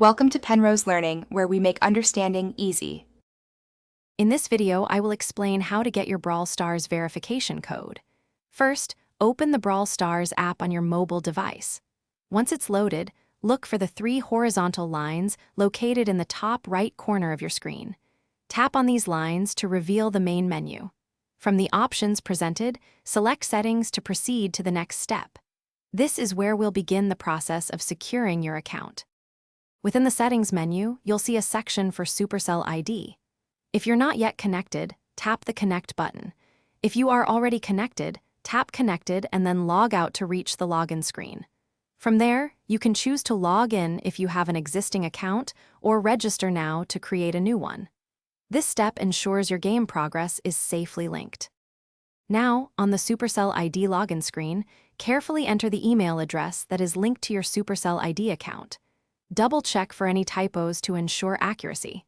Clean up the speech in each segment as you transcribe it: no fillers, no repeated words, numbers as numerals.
Welcome to Penrose Learning, where we make understanding easy. In this video, I will explain how to get your Brawl Stars verification code. First, open the Brawl Stars app on your mobile device. Once it's loaded, look for the 3 horizontal lines located in the top right corner of your screen. Tap on these lines to reveal the main menu. From the options presented, select Settings to proceed to the next step. This is where we'll begin the process of securing your account. Within the Settings menu, you'll see a section for Supercell ID. If you're not yet connected, tap the Connect button. If you are already connected, tap Connected and then log out to reach the login screen. From there, you can choose to log in if you have an existing account or register now to create a new one. This step ensures your game progress is safely linked. Now, on the Supercell ID login screen, carefully enter the email address that is linked to your Supercell ID account. Double-check for any typos to ensure accuracy.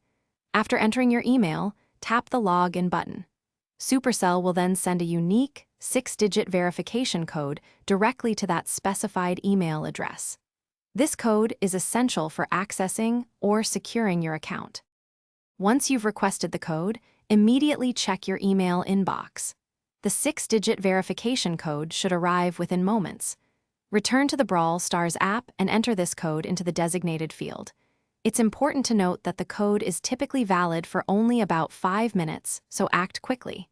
After entering your email, tap the Login button. Supercell will then send a unique 6-digit verification code directly to that specified email address. This code is essential for accessing or securing your account. Once you've requested the code, immediately check your email inbox. The 6-digit verification code should arrive within moments. Return to the Brawl Stars app and enter this code into the designated field. It's important to note that the code is typically valid for only about 5 minutes, so act quickly.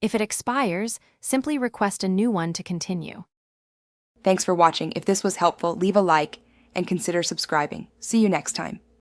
If it expires, simply request a new one to continue. Thanks for watching. If this was helpful, leave a like and consider subscribing. See you next time.